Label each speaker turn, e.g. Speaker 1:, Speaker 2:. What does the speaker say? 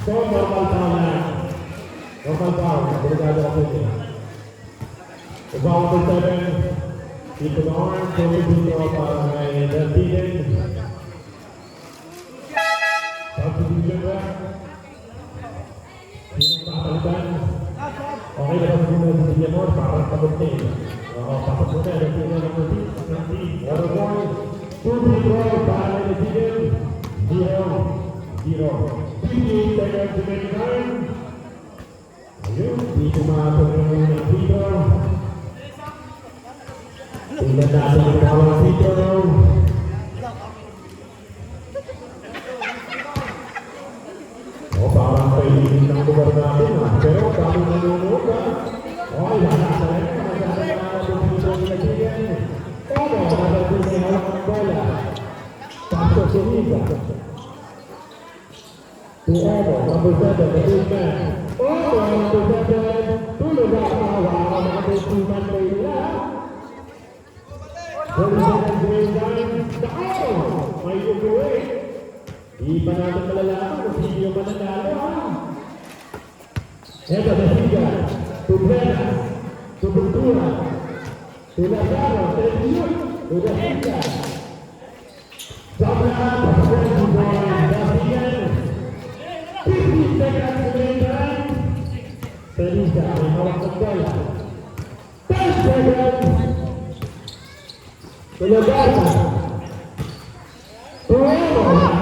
Speaker 1: So, normal foul na. Normal foul. Delikado ako yun. The foul number 7. Keep it on. Tulog dito para may Delphine. Substitution ba? Sino papalitan? Okay na ba sa mga Delphine mo? Parang pagod na eh. Oo, pasok mo na. Delphine na number 6. Water ball. 2-3 para may Delphine. 0-0. 58 seconds to make time. Ayun, di pumasok yung dito. Tingnan natin yung bawang dito. O, parang kainin ng lugar natin ha. Pero kami nanonood ha. O, wala sa rin. Magkakaroon natin dito yung nagsigan. O, nagkakaroon yung hawak ng bola. Pasok sa liga. Whoever, number 7, the big man. Oh, number 7, tulog ang mahawa, mga big-man kayo nila. 30 seconds grade time. Nako! May uguwi. Di pa natin malalaman kung sino yung mananalo, ha? Ito, Nasiga, Tubrena, Tuburtura, Tulagaro, Televisión, Tulasiga. Sobra, Pascual, Nasiga, 50 seconds grade time. Felisa, may hawak ng bola. 10 seconds. Tulagaro. Tuwero.